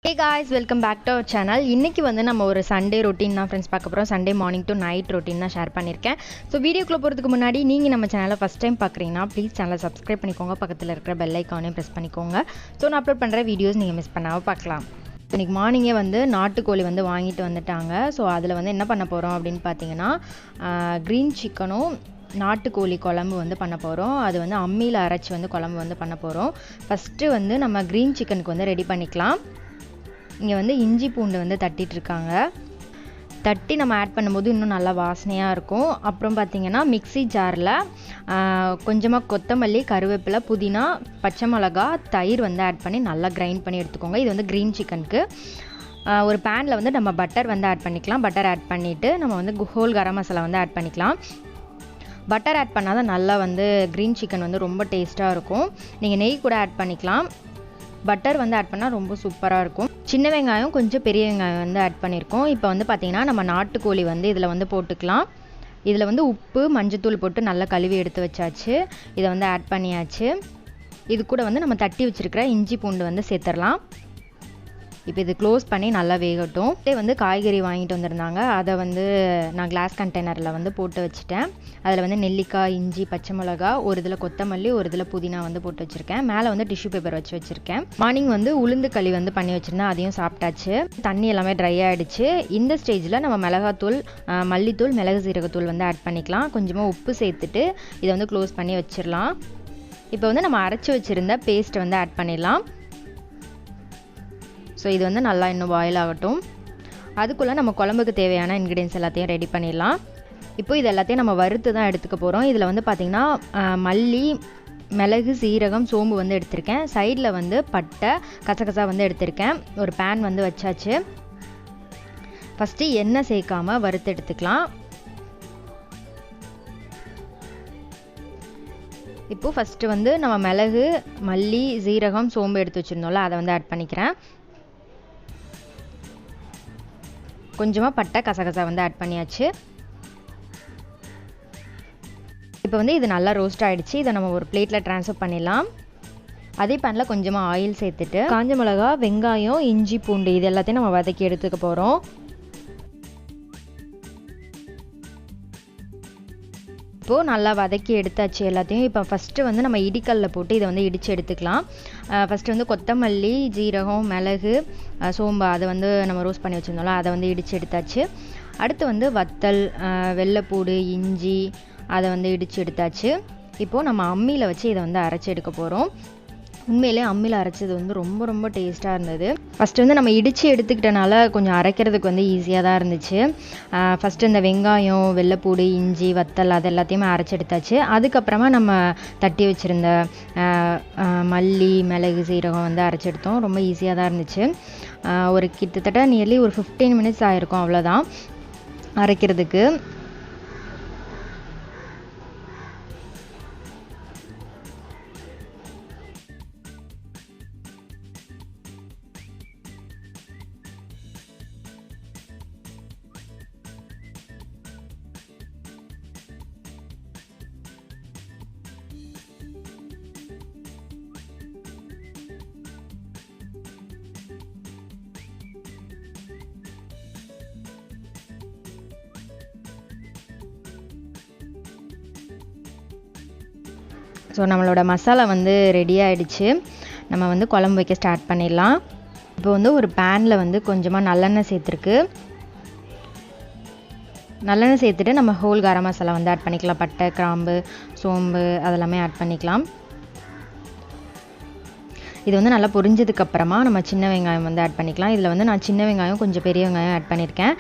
Hey guys, welcome back to our channel. இன்னைக்கு வந்து நம்ம ஒரு சண்டே ரொட்டீன் தான் ஃப்ரெண்ட்ஸ் பார்க்க போகிறோம். Sunday morning to night routine தான் ஷேர் பண்ணியிருக்கேன். ஸோ வீடியோக்குள்ளே போகிறதுக்கு முன்னாடி நீங்கள் நம்ம சேனலை ஃபஸ்ட் டைம் பார்க்குறீங்கன்னா ப்ளீஸ் சேனலை சப்ஸ்கிரைப் பண்ணிக்கோங்க, பக்கத்தில் இருக்கிற பெல் ஐக்கானையும் ப்ரெஸ் பண்ணிக்கோங்க. ஸோ நான் அப்லோட் பண்ணுற வீடியோஸ் நீங்கள் மிஸ் பண்ணாமல் பார்க்கலாம். இன்றைக்கி மார்னிங்கே வந்து நாட்டுக்கோழி வந்து வாங்கிட்டு வந்துட்டாங்க. ஸோ அதில் வந்து என்ன பண்ண போகிறோம் அப்படின்னு பார்த்தீங்கன்னா க்ரீன் சிக்கனும் நாட்டுக்கோழி குழம்பு வந்து பண்ண போகிறோம். அது வந்து அம்மியில் அரைச்சி வந்து குழம்பு வந்து பண்ண போகிறோம். ஃபஸ்ட்டு வந்து நம்ம க்ரீன் சிக்கனுக்கு வந்து ரெடி பண்ணிக்கலாம். இங்கே வந்து இஞ்சி பூண்டு வந்து தட்டிகிட்ருக்காங்க. தட்டி நம்ம ஆட் பண்ணும்போது இன்னும் நல்லா வாசனையாக இருக்கும். அப்புறம் பார்த்திங்கன்னா மிக்ஸி ஜாரில் கொஞ்சமாக கொத்தமல்லி, கருவேப்பிலை, புதினா, பச்சை மிளகா, தயிர் வந்து ஆட் பண்ணி நல்லா கிரைண்ட் பண்ணி எடுத்துக்கோங்க. இது வந்து க்ரீன் சிக்கனுக்கு. ஒரு பேனில் வந்து நம்ம பட்டர் வந்து ஆட் பண்ணிக்கலாம். பட்டர் ஆட் பண்ணிவிட்டு நம்ம வந்து ஹோல் கரம் மசாலா வந்து ஆட் பண்ணிக்கலாம். பட்டர் ஆட் பண்ணால் தான் நல்லா வந்து க்ரீன் சிக்கன் வந்து ரொம்ப டேஸ்ட்டாக இருக்கும். நீங்கள் நெய் கூட ஆட் பண்ணிக்கலாம். பட்டர் வந்து ஆட் பண்ணால் ரொம்ப சூப்பராக இருக்கும். சின்ன வெங்காயம், கொஞ்சம் பெரிய வெங்காயம் வந்து ஆட் பண்ணியிருக்கோம். இப்போ வந்து பார்த்திங்கன்னா நம்ம நாட்டுக்கோழி வந்து இதில் வந்து போட்டுக்கலாம். இதில் வந்து உப்பு, மஞ்சத்தூள் போட்டு நல்லா கழுவி எடுத்து வச்சாச்சு. இதை வந்து ஆட் பண்ணியாச்சு. இது கூட வந்து நம்ம தட்டி வச்சுருக்கிற இஞ்சி பூண்டு வந்து சேர்த்துடலாம். இப்போ இது க்ளோஸ் பண்ணி நல்லா வேகட்டும். வந்து காய்கறி வாங்கிட்டு வந்திருந்தாங்க. அதை வந்து நான் கிளாஸ் கண்டெய்னரில் வந்து போட்டு வச்சுட்டேன். அதில் வந்து நெல்லிக்காய், இஞ்சி, பச்சை மிளகா, ஒரு இதில் கொத்தமல்லி, ஒரு இதில் புதினா வந்து போட்டு வச்சுருக்கேன். மேலே வந்து டிஷ்யூ பேப்பர் வச்சு வச்சுருக்கேன். மார்னிங் வந்து உளுந்து களி வந்து பண்ணி வச்சுருந்தேன். அதையும் சாப்பிட்டாச்சு. தண்ணி எல்லாமே ட்ரை ஆகிடுச்சு. இந்த ஸ்டேஜில் நம்ம மிளகாத்தூள், மல்லித்தூள், மிளகு சீரகத்தூள் வந்து ஆட் பண்ணிக்கலாம். கொஞ்சமாக உப்பு சேர்த்துட்டு இதை வந்து க்ளோஸ் பண்ணி வச்சிடலாம். இப்போ வந்து நம்ம அரைச்சி வச்சுருந்த பேஸ்ட்டை வந்து ஆட் பண்ணிடலாம். ஸோ இது வந்து நல்லா இன்னும் பாயில் ஆகட்டும். அதுக்குள்ளே நம்ம குழம்புக்கு தேவையான இன்க்ரீடியன்ஸ் எல்லாத்தையும் ரெடி பண்ணிடலாம். இப்போ இது எல்லாத்தையும் நம்ம வறுத்து தான் எடுத்துக்க போகிறோம். இதில் வந்து பார்த்திங்கன்னா மல்லி, மிளகு, சீரகம், சோம்பு வந்து எடுத்திருக்கேன். சைடில் வந்து பட்டை, கசகசா வந்து எடுத்திருக்கேன். ஒரு பேன் வந்து வச்சாச்சு. ஃபஸ்ட்டு எண்ணெய் சேர்க்காமல் வறுத்து எடுத்துக்கலாம். இப்போது ஃபஸ்ட்டு வந்து நம்ம மிளகு, மல்லி, சீரகம், சோம்பு எடுத்து வச்சுருந்தோம்ல, அதை வந்து ஆட் பண்ணிக்கிறேன். கொஞ்சமாக பட்டை, கசகசா வந்து ஆட் பண்ணியாச்சு. இப்போ வந்து இது நல்லா ரோஸ்ட் ஆகிடுச்சு. இதை நம்ம ஒரு பிளேட்டில் ட்ரான்ஸ்ஃபர் பண்ணிடலாம். அதே பேனில் கொஞ்சமாக ஆயில் சேர்த்துட்டு காஞ்ச மிளகா, வெங்காயம், இஞ்சி பூண்டு இது எல்லாத்தையும் நம்ம வதக்கி எடுத்துக்க போகிறோம். இப்போது நல்லா வதக்கி எடுத்தாச்சு எல்லாத்தையும். இப்போ ஃபஸ்ட்டு வந்து நம்ம இடிக்கல்லில் போட்டு இதை வந்து இடித்து எடுத்துக்கலாம். ஃபஸ்ட்டு வந்து கொத்தமல்லி, ஜீரகம், மிளகு, சோம்பு அதை வந்து நம்ம ரோஸ்ட் பண்ணி வச்சுருந்தோம்ல, அதை வந்து இடித்து எடுத்தாச்சு. அடுத்து வந்து வத்தல், வெள்ளைப்பூடு, இஞ்சி அதை வந்து இடித்து எடுத்தாச்சு. இப்போது நம்ம அம்மியில் வச்சு இதை வந்து அரைச்சி எடுக்க போகிறோம். உண்மையிலே அம்மியில் அரைச்சது வந்து ரொம்ப ரொம்ப டேஸ்ட்டாக இருந்தது. ஃபஸ்ட்டு வந்து நம்ம இடித்து எடுத்துக்கிட்டனால கொஞ்சம் அரைக்கிறதுக்கு வந்து ஈஸியாக தான் இருந்துச்சு. ஃபஸ்ட்டு இந்த வெங்காயம், வெள்ளைப்பூடு, இஞ்சி, வத்தல் அது எல்லாத்தையுமே அரைச்சி எடுத்தாச்சு. அதுக்கப்புறமா நம்ம தட்டி வச்சுருந்த மல்லி, மிளகு, சீரகம் வந்து அரைச்சி எடுத்தோம். ரொம்ப ஈஸியாக தான் இருந்துச்சு. ஒரு கிட்டத்தட்ட நியர்லி ஒரு 15 மினிட்ஸ் ஆகிருக்கும், அவ்வளோதான் அரைக்கிறதுக்கு. ஸோ நம்மளோட மசாலா வந்து ரெடி ஆகிடுச்சு. நம்ம வந்து குழம்பு வைக்க ஸ்டார்ட் பண்ணிடலாம். இப்போ வந்து ஒரு பேனில் வந்து கொஞ்சமாக நல்லெண்ணெய் சேர்த்துருக்கு. நல்லெண்ணெய் சேர்த்துட்டு நம்ம ஹோல் கரம் மசாலா வந்து ஆட் பண்ணிக்கலாம். பட்டை, கிராம்பு, சோம்பு அதெல்லாமே ஆட் பண்ணிக்கலாம். இது வந்து நல்லா பொரிஞ்சதுக்கப்புறமா நம்ம சின்ன வெங்காயம் வந்து ஆட் பண்ணிக்கலாம். இதில் வந்து நான் சின்ன வெங்காயம், கொஞ்சம் பெரிய வெங்காயம் ஆட் பண்ணியிருக்கேன்.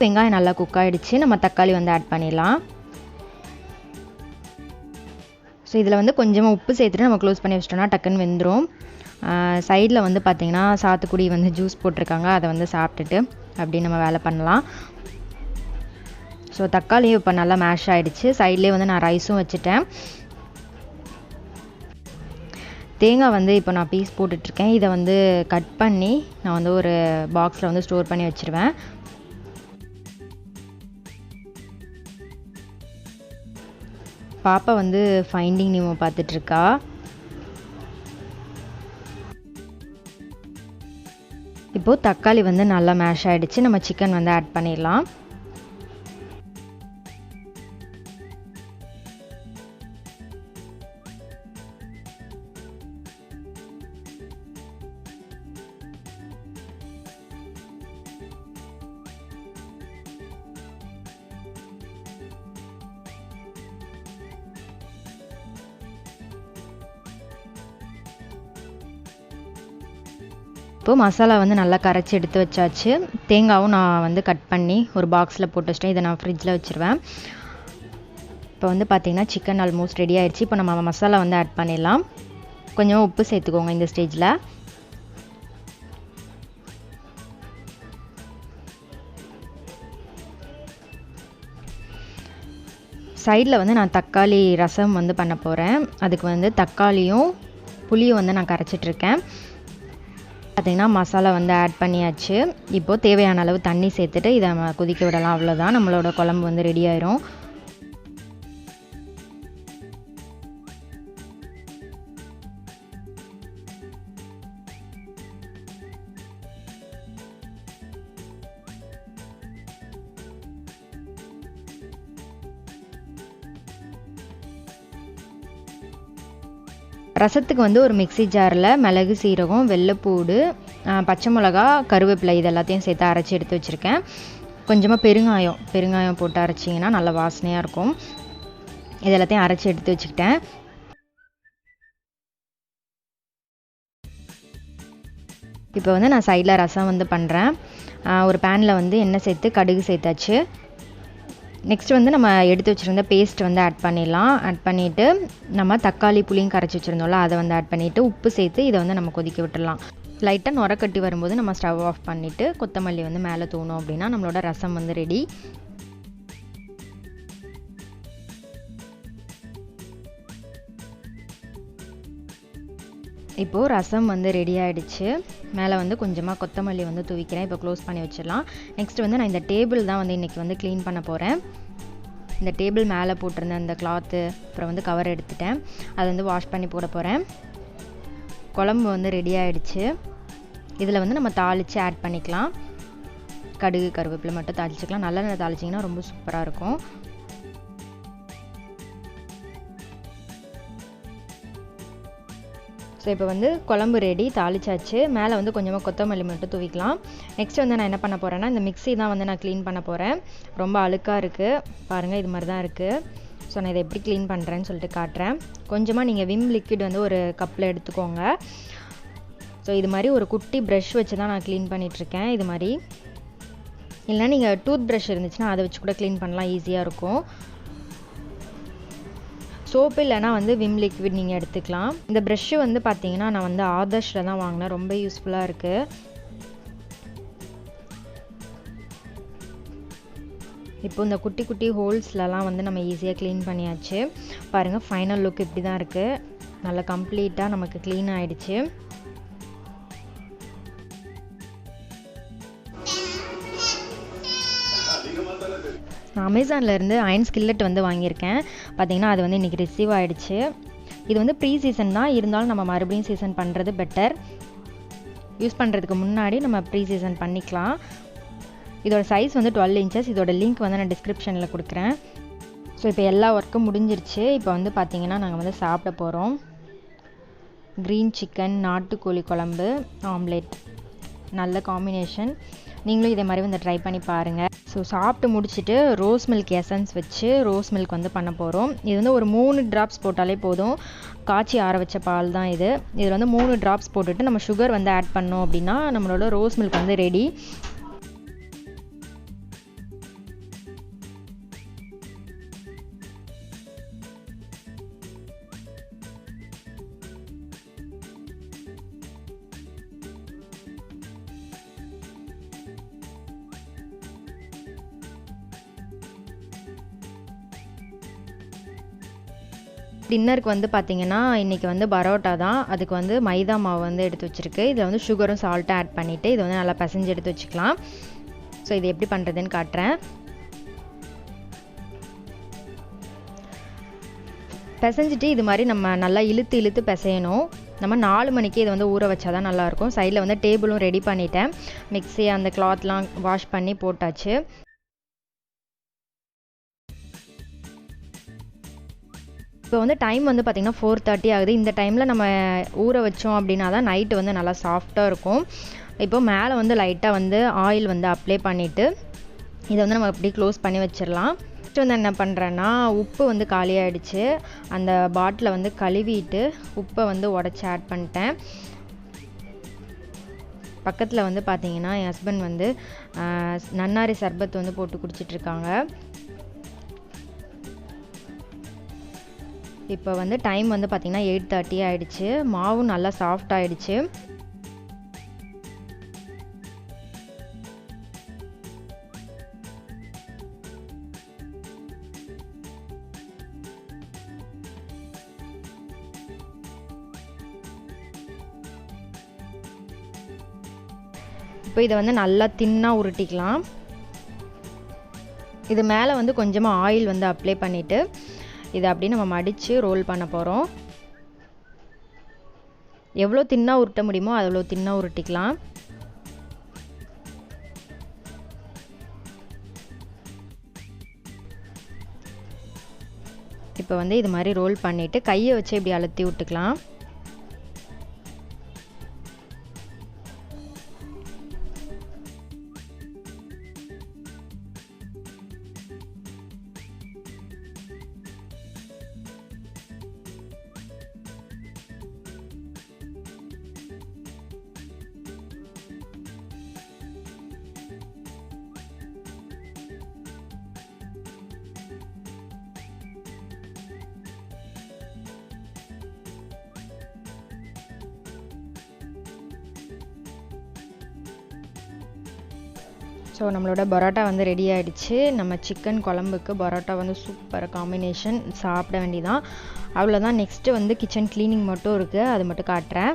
வெங்காயம் நல்லா குக் ஆகிடுச்சு. நம்ம தக்காளி வந்து ஆட் பண்ணிடலாம். ஸோ இதில் வந்து கொஞ்சமாக உப்பு சேர்த்துட்டு நம்ம க்ளோஸ் பண்ணி வச்சிட்டோம்னா டக்குன்னு வெந்துடும். சைடில் வந்து பார்த்திங்கன்னா சாத்துக்குடி வந்து ஜூஸ் போட்டிருக்காங்க. அதை வந்து சாப்பிட்டுட்டு அப்படி நம்ம வேலை பண்ணலாம். ஸோ தக்காளியும் இப்போ நல்லா மேஷ் ஆகிடுச்சு. சைட்லேயே வந்து நான் ரைஸும் வச்சுட்டேன். தேங்காய் வந்து இப்போ நான் பீஸ் போட்டுட்ருக்கேன். இதை வந்து கட் பண்ணி நான் வந்து ஒரு பாக்ஸில் வந்து ஸ்டோர் பண்ணி வச்சுருவேன். பாப்பா வந்து ஃபைண்டிங் நியூவை பார்த்துட்ருக்கா. இப்போது தக்காளி வந்து நல்லா மேஷ் ஆகிடுச்சு. நம்ம சிக்கன் வந்து ஆட் பண்ணிடலாம். இப்போ மசாலா வந்து நல்லா கரைச்சி எடுத்து வச்சாச்சு. தேங்காவும் நான் வந்து கட் பண்ணி ஒரு பாக்ஸில் போட்டு வச்சிட்டேன். இதை நான் ஃப்ரிட்ஜில் வச்சுருவேன். இப்போ வந்து பார்த்திங்கன்னா சிக்கன் ஆல்மோஸ்ட் ரெடி ஆகிடுச்சு. இப்போ நம்ம மசாலா வந்து ஆட் பண்ணிடலாம். கொஞ்சம் உப்பு சேர்த்துக்கோங்க இந்த ஸ்டேஜில். சைடில் வந்து நான் தக்காளி ரசம் வந்து பண்ண போகிறேன். அதுக்கு வந்து தக்காளியும் புளியும் வந்து நான் கரைச்சிட்ருக்கேன். பார்த்திங்கன்னா மசாலா வந்து ஆட் பண்ணியாச்சு. இப்போது தேவையான அளவு தண்ணி சேர்த்துட்டு இதை நம்ம கொதிக்க விடலாம். அவ்வளோதான், நம்மளோட குழம்பு வந்து ரெடி ஆயிரும். ரசத்துக்கு வந்து ஒரு மிக்ஸி ஜாரில் மிளகு, சீரகம், வெள்ளைப்பூடு, பச்சை மிளகா, கருவேப்பிலை இது எல்லாத்தையும் சேர்த்து அரைச்சி எடுத்து வச்சுருக்கேன். கொஞ்சமாக பெருங்காயம் போட்டு அரைச்சிங்கன்னா நல்லா வாசனையாக இருக்கும். இது எல்லாத்தையும் அரைச்சி எடுத்து வச்சுக்கிட்டேன். இப்போ வந்து நான் சைடில் ரசம் வந்து பண்ணுறேன். ஒரு பேனில் வந்து எண்ணெய் சேர்த்து கடுகு சேர்த்தாச்சு. நெக்ஸ்ட் வந்து நம்ம எடுத்து வச்சுருந்த பேஸ்ட் வந்து ஆட் பண்ணிடலாம். ஆட் பண்ணிவிட்டு நம்ம தக்காளி புளியும் கரைச்சி வச்சுருந்தோம்ல அதை வந்து ஆட் பண்ணிவிட்டு உப்பு சேர்த்து இதை வந்து நம்ம கொதிக்க விட்டுடலாம். லைட்டாக நுரக்கட்டி வரும்போது நம்ம ஸ்டவ் ஆஃப் பண்ணிவிட்டு கொத்தமல்லி வந்து மேலே தூணும் அப்படின்னா நம்மளோட ரசம் வந்து ரெடி. இப்போது ரசம் வந்து ரெடி ஆகிடுச்சு. மேலே வந்து கொஞ்சமாக கொத்தமல்லி வந்து தூவிக்கிறேன். இப்போ க்ளோஸ் பண்ணி வச்சிடலாம். நெக்ஸ்ட் வந்து நான் இந்த டேபிள் தான் வந்து இன்றைக்கி வந்து க்ளீன் பண்ண போகிறேன். இந்த டேபிள் மேலே போட்டிருந்த அந்த கிளாத்து அப்புறம் வந்து கவர் எடுத்துட்டேன். அதை வந்து வாஷ் பண்ணி போட போகிறேன். குழம்பு வந்து ரெடி ஆகிடுச்சு. இதில் வந்து நம்ம தாளித்து ஆட் பண்ணிக்கலாம். கடுகு, கருவேப்பிலை மட்டும் தாளிச்சிக்கலாம். நல்லெண்ணெய் தாளிச்சிங்கன்னா ரொம்ப சூப்பராக இருக்கும். ஸோ இப்போ வந்து குழம்பு ரெடி, தாளிச்சாச்சு. மேலே வந்து கொஞ்சமாக கொத்தமல்லி மட்டும் தூவிக்கலாம். நெக்ஸ்ட் வந்து நான் என்ன பண்ண போகிறேன்னா இந்த மிக்ஸி தான் வந்து நான் க்ளீன் பண்ண போகிறேன். ரொம்ப அழுக்காக இருக்குது பாருங்கள், இது மாதிரி தான் இருக்குது. ஸோ நான் இதை எப்படி க்ளீன் பண்ணுறேன்னு சொல்லிட்டு காட்டுறேன். கொஞ்சமாக நீங்கள் விம் லிக்விட் வந்து ஒரு கப்பில் எடுத்துக்கோங்க. ஸோ இது மாதிரி ஒரு குட்டி ப்ரஷ் வச்சு தான் நான் க்ளீன் பண்ணிகிட்ருக்கேன். இது மாதிரி இல்லைனா நீங்கள் டூத் ப்ரஷ் இருந்துச்சுன்னா அதை வச்சு கூட க்ளீன் பண்ணலாம், ஈஸியாக இருக்கும். சோப்பு இல்லைனா வந்து விம் லிக்விட் நீங்கள் எடுத்துக்கலாம். இந்த ப்ரஷ்ஷு வந்து பார்த்தீங்கன்னா நான் வந்து ஆதர்ஷில் தான் வாங்கினேன். ரொம்ப யூஸ்ஃபுல்லாக இருக்குது. இப்போ இந்த குட்டி குட்டி ஹோல்ஸ்லலாம் வந்து நம்ம ஈஸியாக க்ளீன் பண்ணியாச்சு. பாருங்கள், ஃபைனல் லுக் இப்படி தான் இருக்குது. நல்லா கம்ப்ளீட்டாக நமக்கு க்ளீன் ஆகிடுச்சு. நான் அமேசான்லேருந்து அயன் ஸ்கில்லட் வந்து வாங்கியிருக்கேன். பார்த்திங்கன்னா அது வந்து இன்றைக்கி ரிசீவ் ஆகிடுச்சு. இது வந்து ப்ரீ சீசன் தான், இருந்தாலும் நம்ம மறுபடியும் சீசன் பண்ணுறது பெட்டர். யூஸ் பண்ணுறதுக்கு முன்னாடி நம்ம ப்ரீ சீசன் பண்ணிக்கலாம். இதோட சைஸ் வந்து 12 inches. இதோட லிங்க் வந்து நான் டிஸ்கிரிப்ஷனில் கொடுக்குறேன். ஸோ இப்போ எல்லா ஒர்க்கும் முடிஞ்சிருச்சு. இப்போ வந்து பார்த்திங்கன்னா நாங்கள் வந்து சாப்பிட போகிறோம். க்ரீன் சிக்கன், நாட்டுக்கோழி குழம்பு, ஆம்லேட், நல்ல காம்பினேஷன். நீங்களும் இதே மாதிரி வந்து ட்ரை பண்ணி பாருங்கள். ஸோ சாப்பிட்டு முடிச்சுட்டு ரோஸ் மில்க் எசன்ஸ் வச்சு ரோஸ் மில்க் வந்து பண்ண போகிறோம். இது வந்து ஒரு 3 drops போட்டாலே போதும். காய்ச்சி ஆற வச்ச பால் தான் இது. இதில் வந்து 3 drops போட்டுட்டு நம்ம சுகர் வந்து ஆட் பண்ணோம் அப்படின்னா நம்மளோட ரோஸ் மில்க் வந்து ரெடி. டின்னருக்கு வந்து பார்த்திங்கன்னா இன்றைக்கி வந்து பரோட்டா தான். அதுக்கு வந்து மைதா மாவு வந்து எடுத்து வச்சுருக்கு. இதில் வந்து சுகரும் சால்ட்டும் ஆட் பண்ணிவிட்டு இதை வந்து நல்லா பிசைஞ்சு எடுத்து வச்சுக்கலாம். ஸோ இது எப்படி பண்ணுறதுன்னு காட்டுறேன். பிசைஞ்சிட்டு இது மாதிரி நம்ம நல்லா இழுத்து பிசையணும். நம்ம 4 மணிக்கு இதை வந்து ஊற வச்சா தான் நல்லாயிருக்கும். சைடில் வந்து டேபிளும் ரெடி பண்ணிட்டேன். மிக்ஸி அந்த கிளாத்லாம் வாஷ் பண்ணி போட்டாச்சு. இப்போ வந்து டைம் வந்து பார்த்திங்கன்னா 4:30 ஆகுது. இந்த டைமில் நம்ம ஊற வச்சோம் அப்படின்னா தான் நைட்டு வந்து நல்லா சாஃப்டாக இருக்கும். இப்போ மேலே வந்து லைட்டாக வந்து ஆயில் வந்து அப்ளை பண்ணிவிட்டு இதை வந்து நம்ம அப்படியே க்ளோஸ் பண்ணி வச்சிடலாம். ஃபஸ்ட்டு வந்து என்ன பண்ணுறேன்னா, உப்பு வந்து காலியாகிடுச்சு. அந்த பாட்டிலை வந்து கழுவிட்டு உப்பை வந்து உடச்சி ஆட் பண்ணிட்டேன். பக்கத்தில் வந்து பார்த்திங்கன்னா என் ஹஸ்பண்ட் வந்து நன்னாரி சர்பத் வந்து போட்டு குடிச்சிட்ருக்காங்க. இப்போ வந்து டைம் வந்து பார்த்திங்கன்னா 8:30 ஆகிடுச்சு. மாவும் நல்லா சாஃப்ட் ஆகிடுச்சு. இப்போ இதை வந்து நல்லா தின்னாக உருட்டிக்கலாம். இது மேலே வந்து கொஞ்சமாக ஆயில் வந்து அப்ளை பண்ணிவிட்டு இதை அப்படியே நம்ம மடித்து ரோல் பண்ண போகிறோம். எவ்வளோ தின்னாக உருட்ட முடியுமோ அவ்வளோ தின்னாக உருட்டிக்கலாம். இப்போ வந்து இது மாதிரி ரோல் பண்ணிவிட்டு கையை வச்சு இப்படி அழுத்தி விட்டுக்கலாம். ஸோ நம்மளோட பரோட்டா வந்து ரெடி ஆகிடுச்சு. நம்ம சிக்கன் குழம்புக்கு பரோட்டா வந்து சூப்பர் காம்பினேஷன். சாப்பிட வேண்டியதான். அவ்வளோதான். நெக்ஸ்ட்டு வந்து கிச்சன் க்ளீனிங் மட்டும் இருக்குது, அது மட்டும் காட்டுறேன்.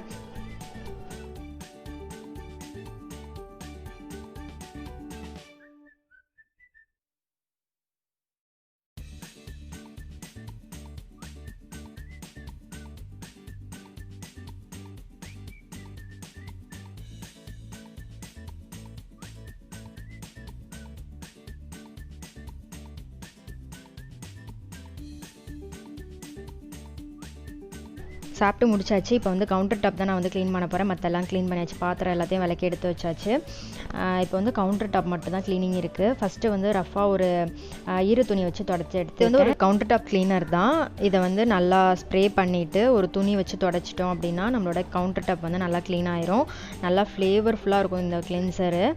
சாப்பிட்டு முடிச்சாச்சு. இப்போ வந்து கவுண்டர் டாப் தான் நான் வந்து க்ளீன் பண்ண போகிறேன். மற்றெல்லாம் க்ளீன் பண்ணியாச்சு. பாத்திரம் எல்லாத்தையும் விளக்கி எடுத்து வச்சாச்சு. இப்போ வந்து கவுண்டர் டாப் மட்டும் தான் க்ளீனிங் இருக்குது. ஃபஸ்ட்டு வந்து ரஃபாக ஒரு ஈர துணி வச்சு தொடச்சி எடுத்து வந்து ஒரு கவுண்டர் டாப் க்ளீனர் தான். இதை வந்து நல்லா ஸ்ப்ரே பண்ணிவிட்டு ஒரு துணி வச்சு தொடச்சிட்டோம் அப்படின்னா நம்மளோட கவுண்டர் டாப் வந்து நல்லா க்ளீன் ஆயிரும். நல்லா ஃப்ளேவர்ஃபுல்லாக இருக்கும் இந்த கிளென்சரு.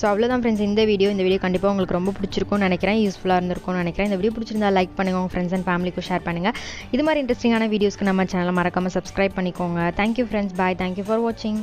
ஸோ அவ்வளோதான் ஃப்ரெண்ட்ஸ் இந்த வீடியோ கண்டிப்பாக உங்களுக்கு ரொம்ப பிடிச்சிருக்கும்னு நினைக்கிறேன். யூஸ்ஃபுல்லாக இருந்திருக்கும்னு நினைக்கிறேன். இந்த வீடியோ பிடிச்சிருந்தா லைக் பண்ணுங்கள், உங்கள் ஃப்ரெண்ட்ஸ் அண்ட் ஃபேமிலிக்கும் ஷேர் பண்ணுங்கள். இது மாதிரி இன்ட்ரெஸ்டிங்கான வீடியோஸ்க்கு நம்ம சேனலை மறக்காமல் சப்ஸ்கிரைப் பண்ணிக்கோங்க. Thank you friends. Bye. Thank you for வாட்சிங்.